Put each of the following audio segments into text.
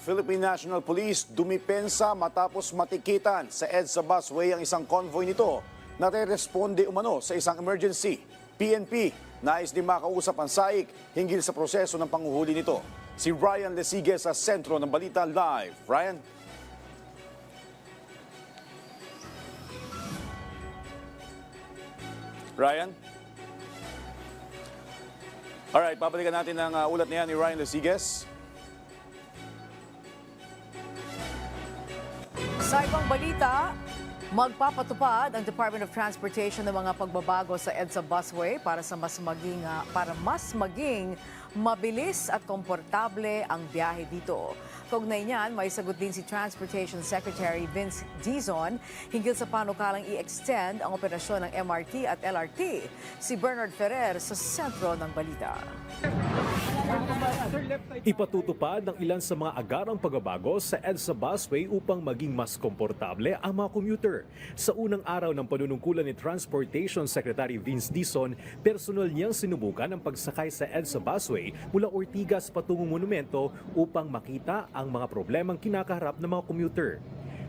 Philippine National Police dumipensa matapos matikitan sa EDSA busway ang isang convoy nito na re-responde umano sa isang emergency. PNP, nais din makausap ang SAIC hinggil sa proseso ng panguhuli nito. Si Ryan Lesigue sa sentro ng Balita Live. Ryan? Ryan? Alright, papalikan natin ang ulat niya ni Ryan Lesigues. Sa ibang balita, magpapatupad ang Department of Transportation ng mga pagbabago sa EDSA busway para mas maging mabilis at komportable ang biyahe dito. Kaugnay niyan, may sagot din si Transportation Secretary Vince Dizon hinggil sa panukalang i-extend ang operasyon ng MRT at LRT. Si Bernard Ferrer sa sentro ng balita. Ipatutupad ng ilan sa mga agarang pagbabago sa EDSA busway upang maging mas komportable ang mga commuter. Sa unang araw ng panunungkulan ni Transportation Secretary Vince Dizon, personal niyang sinubukan ang pagsakay sa EDSA busway mula Ortigas patungong monumento upang makita ang mga problemang kinakaharap ng mga commuter.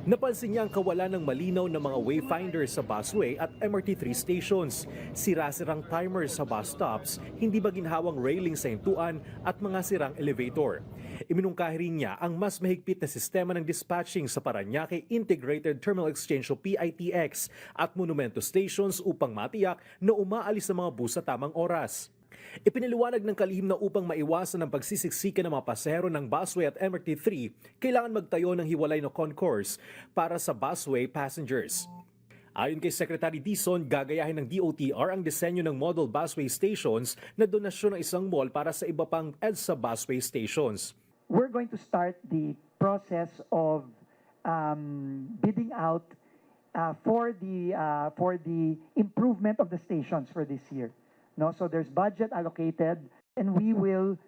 Napansin niya ang kawalan ng malinaw na mga wayfinder sa busway at MRT3 stations, sira-sirang timer sa bus stops, hindi ba ginhawang railing sa hintuan at mga sirang elevator. Iminungkahi rin niya ang mas mahigpit na sistema ng dispatching sa Parañaque Integrated Terminal Exchange o PITX at monumento stations upang matiyak na umaalis ang mga bus sa tamang oras. Ipinaliwanag ng kalihim na upang maiwasan ang pagsisiksikan ng mga pasahero ng busway at MRT3, kailangan magtayo ng hiwalay na concourse para sa busway passengers. Ayon kay Secretary Dizon, gagayahin ng DOTR ang disenyo ng model busway stations na donasyon ng isang mall para sa iba pang EDSA busway stations. We're going to start the process of bidding out for the improvement of the stations for this year. No, so there's budget allocated, and we will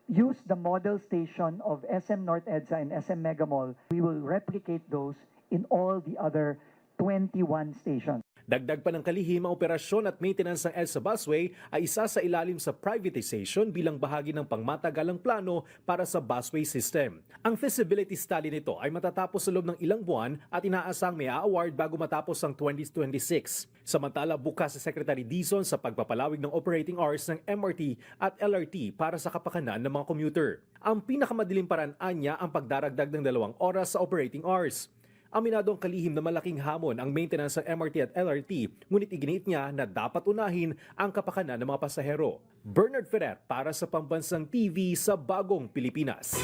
use the model station of SM North EDSA and SM Mega Mall. We will replicate those in all the other 21 stations. Dagdag pa ng kalihim, ang operasyon at maintenance ng EDSA busway ay isa sa ilalim sa privatization bilang bahagi ng pangmatagalang plano para sa busway system. Ang feasibility study nito ay matatapos sa loob ng ilang buwan at inaasang may award bago matapos ang 2026. Samantala, bukas sa Secretary Dizon sa pagpapalawig ng operating hours ng MRT at LRT para sa kapakanan ng mga commuter. Ang pinakamadaling paraan niya ang pagdaragdag ng 2 oras sa operating hours. Aminado ang kalihim na malaking hamon ang maintenance ng MRT at LRT, ngunit iginiit niya na dapat unahin ang kapakanan ng mga pasahero. Bernard Ferrer para sa Pambansang TV sa Bagong Pilipinas.